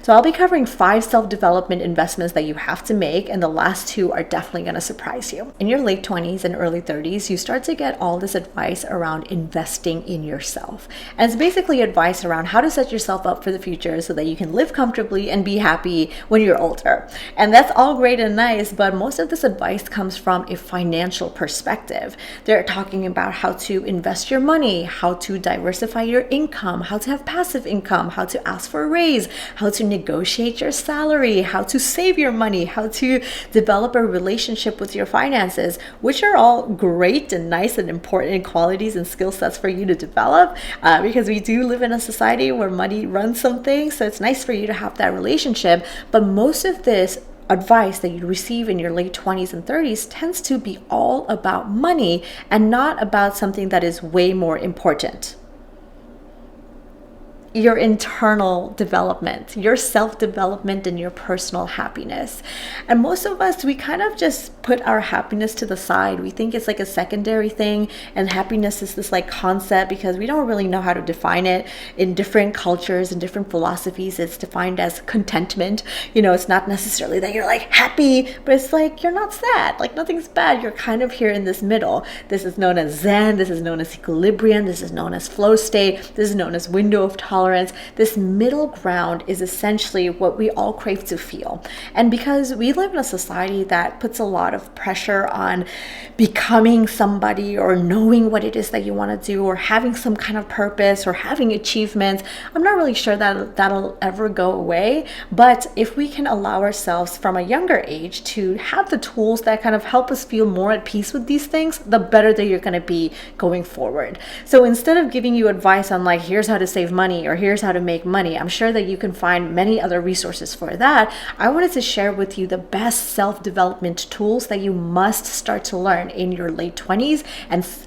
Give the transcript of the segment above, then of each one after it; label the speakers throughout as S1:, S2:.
S1: So I'll be covering 5 self-development investments that you have to make, and the last 2 are definitely going to surprise you. In your late 20s and early 30s, you start to get all this advice around investing in yourself. And it's basically advice around how to set yourself up for the future so that you can live comfortably and be happy when you're older. And that's all great and nice, but most of this advice comes from a financial perspective. They're talking about how to invest your money, how to diversify your income, how to have passive income, how to ask for a raise, how to negotiate your salary, how to save your money, how to develop a relationship with your finances, which are all great and nice and important qualities and skill sets for you to develop, because we do live in a society where money runs some things. So it's nice for you to have that relationship. But most of this advice that you receive in your late 20s and 30s tends to be all about money and not about something that is way more important: your internal development, your self-development, and your personal happiness. And most of us, we kind of just put our happiness to the side. We think it's like a secondary thing, and happiness is this like concept because we don't really know how to define it. In different cultures and different philosophies, it's defined as contentment. It's not necessarily that you're like happy, but it's like you're not sad, like nothing's bad. You're kind of here in this middle. This is known as Zen, this is known as equilibrium, this is known as flow state, this is known as window of tolerance. This middle ground is essentially what we all crave to feel. And because we live in a society that puts a lot of pressure on becoming somebody or knowing what it is that you want to do or having some kind of purpose or having achievements, I'm not really sure that that'll ever go away. But if we can allow ourselves from a younger age to have the tools that kind of help us feel more at peace with these things, the better that you're going to be going forward. So instead of giving you advice on like, here's how to save money or here's how to make money, I'm sure that you can find many other resources for that. I wanted to share with you the best self-development tools that you must start to learn in your late 20s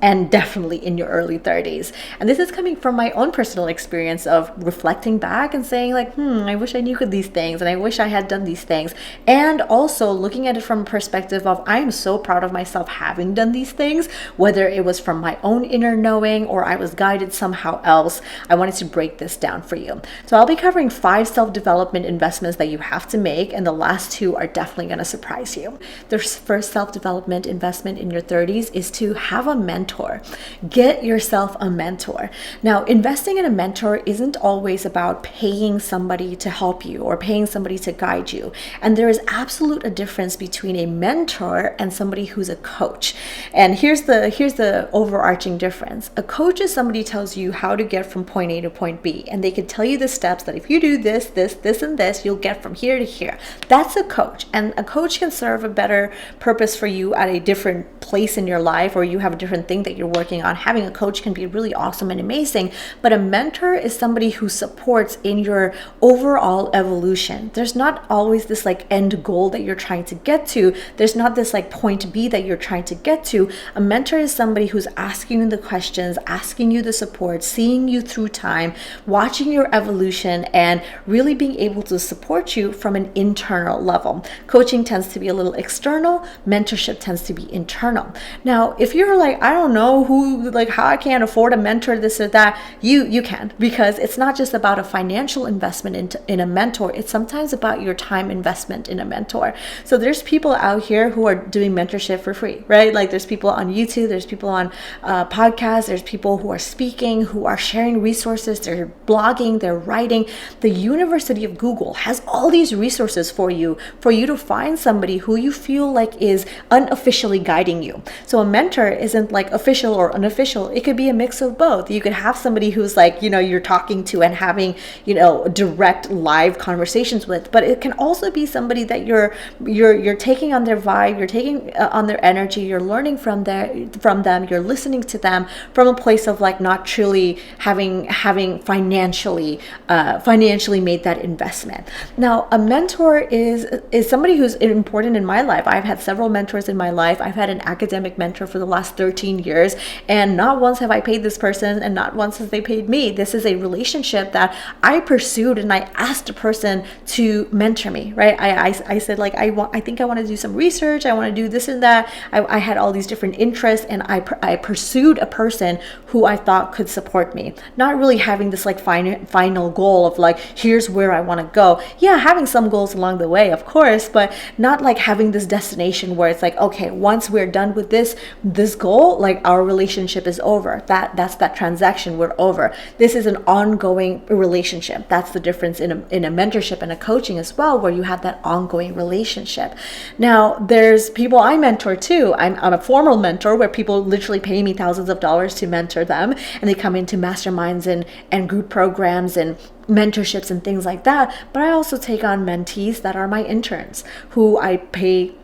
S1: and definitely in your early 30s. And this is coming from my own personal experience of reflecting back and saying like, I wish I knew these things and I wish I had done these things. And also looking at it from a perspective of, I am so proud of myself having done these things, whether it was from my own inner knowing or I was guided somehow else. I wanted to break this down for you. So I'll be covering 5 self-development investments that you have to make, and the last 2 are definitely going to surprise you. The first self-development investment in your 30s is to have a mentor. Get yourself a mentor. Now, investing in a mentor isn't always about paying somebody to help you or paying somebody to guide you. And there is absolute a difference between a mentor and somebody who's a coach. And here's the overarching difference. A coach is somebody who tells you how to get from point A to point B, and they can tell you the steps that if you do this, and this, you'll get from here to here. That's a coach. And a coach can serve a better purpose for you at a different place in your life, or you have a different thing that you're working on. Having a coach can be really awesome and amazing, but a mentor is somebody who supports in your overall evolution. There's not always this like end goal that you're trying to get to. There's not this like point B that you're trying to get to. A mentor is somebody who's asking you the questions, asking you the support, seeing you through time, watching your evolution, and really being able to support you from an internal level. Coaching tends to be a little external. Mentorship tends to be internal. Now, if you're like, I don't know how I can't afford a mentor, this or that, you can, because it's not just about a financial investment in a mentor. It's sometimes about your time investment in a mentor. So there's people out here who are doing mentorship for free, right? Like there's people on YouTube, there's people on podcasts, there's people who are speaking, who are sharing resources, they're blogging, they're writing. The University of Google has all these resources for you to find somebody who you feel like is unofficially guiding you. So a mentor isn't like official or unofficial. It could be a mix of both. You could have somebody who's like, you're talking to and having, direct live conversations with, but it can also be somebody that you're taking on their vibe, you're taking on their energy, you're learning from them, you're listening to them from a place of like not truly having financially made that investment. Now, a mentor is somebody who's important in my life. I've had several mentors in my life. I've had an academic mentor for the last 13 years, and not once have I paid this person, and not once have they paid me. This is a relationship that I pursued, and I asked a person to mentor me, right? I said like, I think I want to do some research. I want to do this and that. I had all these different interests, and I pursued a person who I thought could support me. Not really having this like like final goal of like, here's where I want to go. Yeah, having some goals along the way, of course, but not like having this destination where it's like, okay, once we're done with this goal, like our relationship is over. That's that transaction, we're over. This is an ongoing relationship. That's the difference in a mentorship and a coaching as well, where you have that ongoing relationship. Now, there's people I mentor too. I'm a formal mentor where people literally pay me thousands of dollars to mentor them, and they come into masterminds and group programs and mentorships and things like that. But I also take on mentees that are my interns, who I pay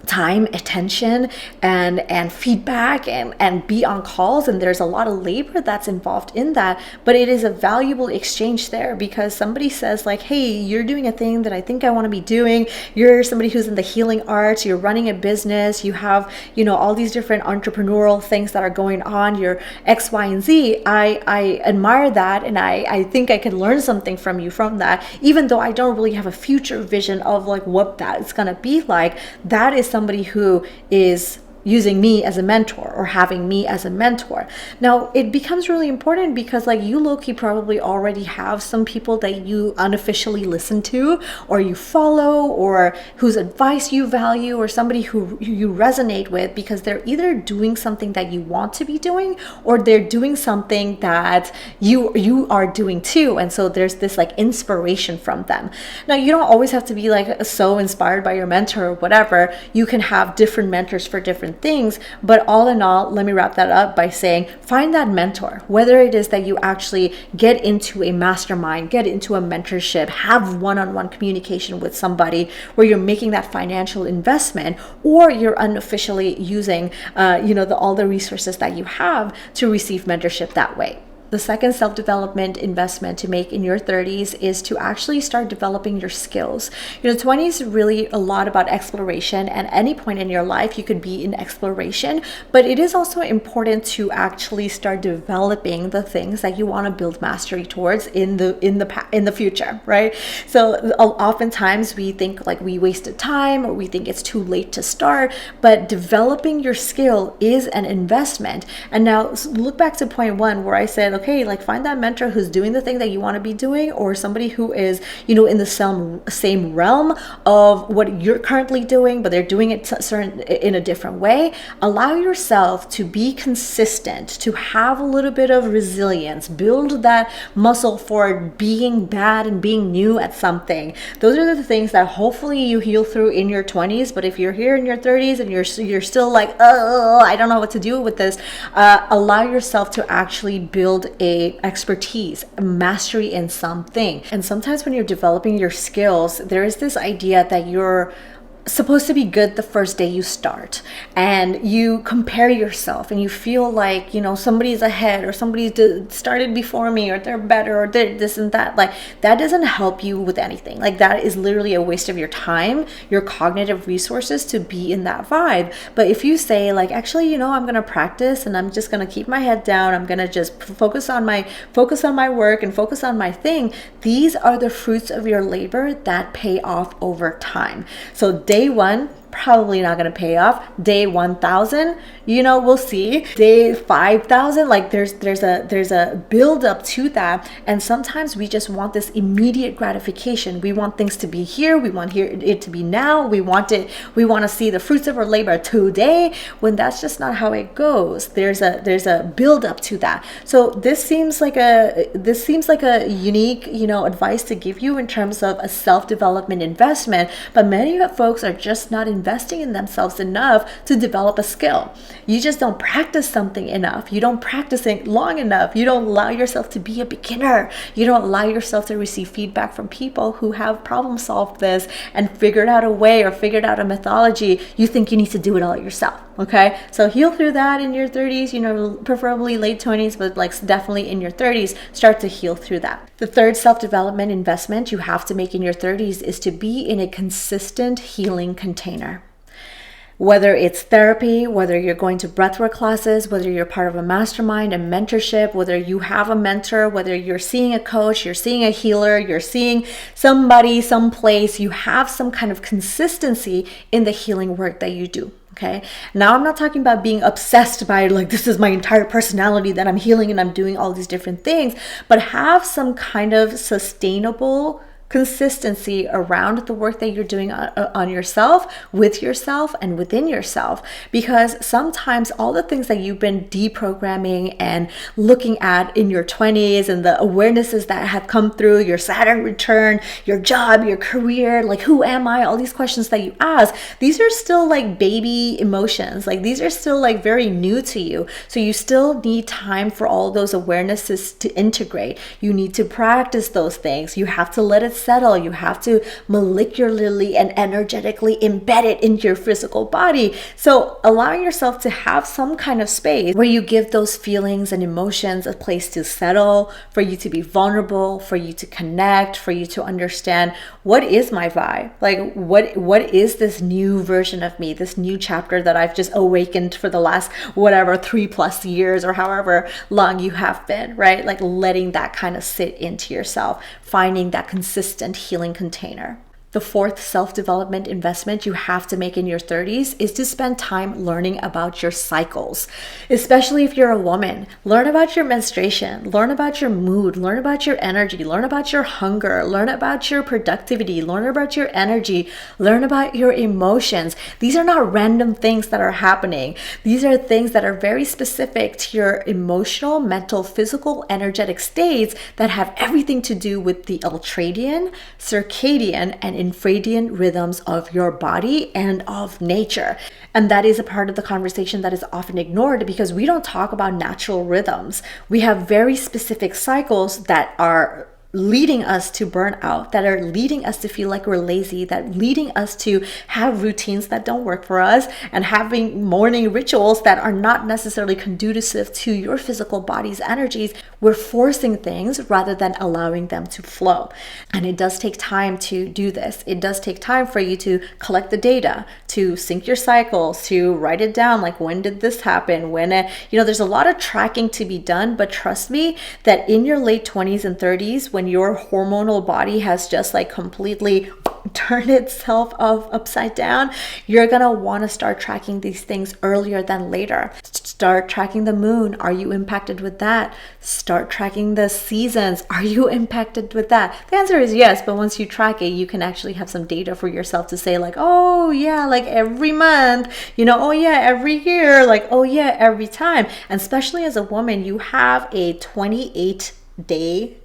S1: time, attention, and feedback and be on calls, and there's a lot of labor that's involved in that, but it is a valuable exchange there, because somebody says like, hey, you're doing a thing that I think I want to be doing. You're somebody who's in the healing arts, you're running a business, you have, you know, all these different entrepreneurial things that are going on, you're X, Y, and Z. I admire that, and I think I can learn something from you from that, even though I don't really have a future vision of like what that is going to be like. That is somebody who is using me as a mentor or having me as a mentor. Now, it becomes really important because like you low-key probably already have some people that you unofficially listen to or you follow or whose advice you value or somebody who you resonate with, because they're either doing something that you want to be doing or they're doing something that you are doing too. And so there's this like inspiration from them. Now, you don't always have to be like so inspired by your mentor or whatever. You can have different mentors for different things, but all in all, let me wrap that up by saying, find that mentor, whether it is that you actually get into a mastermind, get into a mentorship, have one-on-one communication with somebody where you're making that financial investment, or you're unofficially using all the resources that you have to receive mentorship that way. The second self-development investment to make in your 30s is to actually start developing your skills. 20s is really a lot about exploration, and any point in your life you could be in exploration, but it is also important to actually start developing the things that you want to build mastery towards in the future, right? So oftentimes we think like we wasted time, or we think it's too late to start, but developing your skill is an investment. And now look back to point one where I said, okay, like find that mentor who's doing the thing that you want to be doing, or somebody who is, in the same realm of what you're currently doing, but they're doing it in a different way. Allow yourself to be consistent, to have a little bit of resilience, build that muscle for being bad and being new at something. Those are the things that hopefully you heal through in your 20s. But if you're here in your 30s and you're still like, oh, I don't know what to do with this, allow yourself to actually build a expertise, a mastery in something. And sometimes when you're developing your skills, there is this idea that you're supposed to be good the first day you start, and you compare yourself and you feel like somebody's ahead, or somebody's started before me, or they're better, or they're this and that. Like, that doesn't help you with anything. Like, that is literally a waste of your time, your cognitive resources to be in that vibe. But if you say like, actually, I'm gonna practice, and I'm just gonna keep my head down, I'm gonna just focus on my work and focus on my thing, these are the fruits of your labor that pay off over time. So day one, probably not going to pay off. Day 1,000, we'll see. Day 5,000, like there's a build up to that. And sometimes we just want this immediate gratification. We want things to be here. We want it to be now. We want to see the fruits of our labor today, when that's just not how it goes. There's a build up to that. So this seems like a unique, advice to give you in terms of a self-development investment, but many folks are just not investing in themselves enough to develop a skill. You just don't practice something enough. You don't practice it long enough. You don't allow yourself to be a beginner. You don't allow yourself to receive feedback from people who have problem solved this and figured out a way or figured out a methodology. You think you need to do it all yourself. Okay, so heal through that in your 30s, preferably late 20s, but like definitely in your 30s, start to heal through that. The third self-development investment you have to make in your 30s is to be in a consistent healing container. Whether it's therapy, whether you're going to breathwork classes, whether you're part of a mastermind, a mentorship, whether you have a mentor, whether you're seeing a coach, you're seeing a healer, you're seeing somebody, someplace, you have some kind of consistency in the healing work that you do. Okay. Now I'm not talking about being obsessed by like, this is my entire personality that I'm healing and I'm doing all these different things, but have some kind of sustainable consistency around the work that you're doing on yourself, with yourself, and within yourself. Because sometimes all the things that you've been deprogramming and looking at in your 20s and the awarenesses that have come through your Saturn return, your job, your career, like who am I, all these questions that you ask, these are still like baby emotions. Like these are still like very new to you. So you still need time for all those awarenesses to integrate. You need to practice those things. You have to let it settle. You have to molecularly and energetically embed it into your physical body. So allowing yourself to have some kind of space where you give those feelings and emotions a place to settle, for you to be vulnerable, for you to connect, for you to understand what is my vibe? Like what is this new version of me, this new chapter that I've just awakened for the last whatever 3+ years or however long you have been, right? Like letting that kind of sit into yourself, finding that consistent healing container. The fourth self-development investment you have to make in your 30s is to spend time learning about your cycles, especially if you're a woman. Learn about your menstruation, learn about your mood, learn about your energy, learn about your hunger, learn about your productivity, learn about your energy, learn about your emotions. These are not random things that are happening. These are things that are very specific to your emotional, mental, physical, energetic states that have everything to do with the ultradian, circadian, and infradian rhythms of your body and of nature. And that is a part of the conversation that is often ignored because we don't talk about natural rhythms. We have very specific cycles that are leading us to burnout, that are leading us to feel like we're lazy, that leading us to have routines that don't work for us and having morning rituals that are not necessarily conducive to your physical body's energies. We're forcing things rather than allowing them to flow. And it does take time to do this. It does take time for you to collect the data, to sync your cycles, to write it down, like when did this happen, there's a lot of tracking to be done, but trust me that in your late 20s and 30s, when your hormonal body has just like completely turned itself upside down, you're gonna want to start tracking these things earlier than later. Start tracking the moon. Are you impacted with that? Start tracking the seasons. Are you impacted with that? The answer is yes, but once you track it, you can actually have some data for yourself to say like, oh yeah, like every month, oh yeah, every year, like, oh yeah, every time. And especially as a woman, you have a 28-day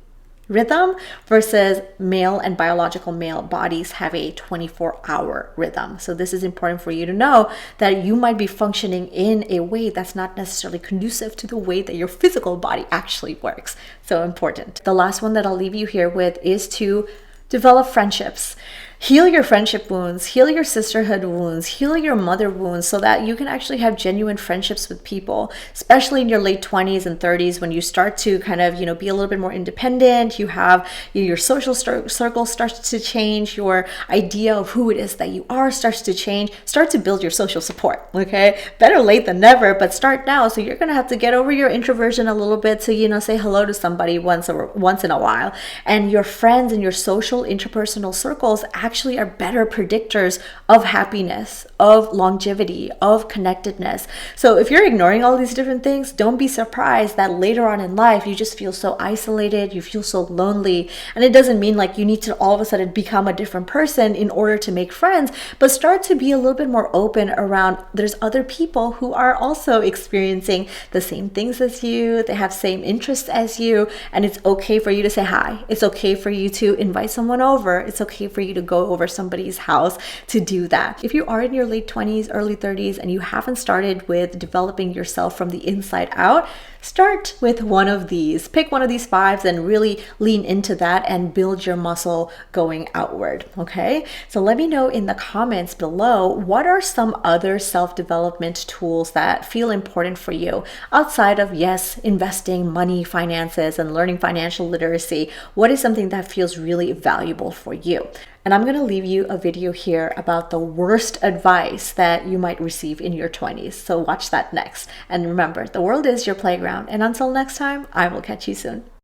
S1: rhythm versus male and biological male bodies have a 24-hour rhythm. So this is important for you to know that you might be functioning in a way that's not necessarily conducive to the way that your physical body actually works. So important. The last one that I'll leave you here with is to develop friendships. Heal your friendship wounds, heal your sisterhood wounds, heal your mother wounds so that you can actually have genuine friendships with people, especially in your late 20s and 30s when you start to kind of, be a little bit more independent. You have your social circle starts to change, your idea of who it is that you are starts to change. Start to build your social support, okay? Better late than never, but start now. So you're going to have to get over your introversion a little bit to, say hello to somebody once in a while. And your friends and your social interpersonal circles actually are better predictors of happiness, of longevity, of connectedness. So if you're ignoring all these different things, don't be surprised that later on in life, you just feel so isolated, you feel so lonely. And it doesn't mean like you need to all of a sudden become a different person in order to make friends, but start to be a little bit more open around there's other people who are also experiencing the same things as you, they have same interests as you, and it's okay for you to say hi. It's okay for you to invite someone over. It's okay for you to go over somebody's house to do that. If you are in your late 20s, early 30s, and you haven't started with developing yourself from the inside out, start with one of these. Pick one of these 5s and really lean into that and build your muscle going outward, okay? So let me know in the comments below, what are some other self-development tools that feel important for you outside of, yes, investing money, finances, and learning financial literacy? What is something that feels really valuable for you? And I'm going to leave you a video here about the worst advice that you might receive in your 20s. So watch that next. And remember, the world is your playground. And until next time, I will catch you soon.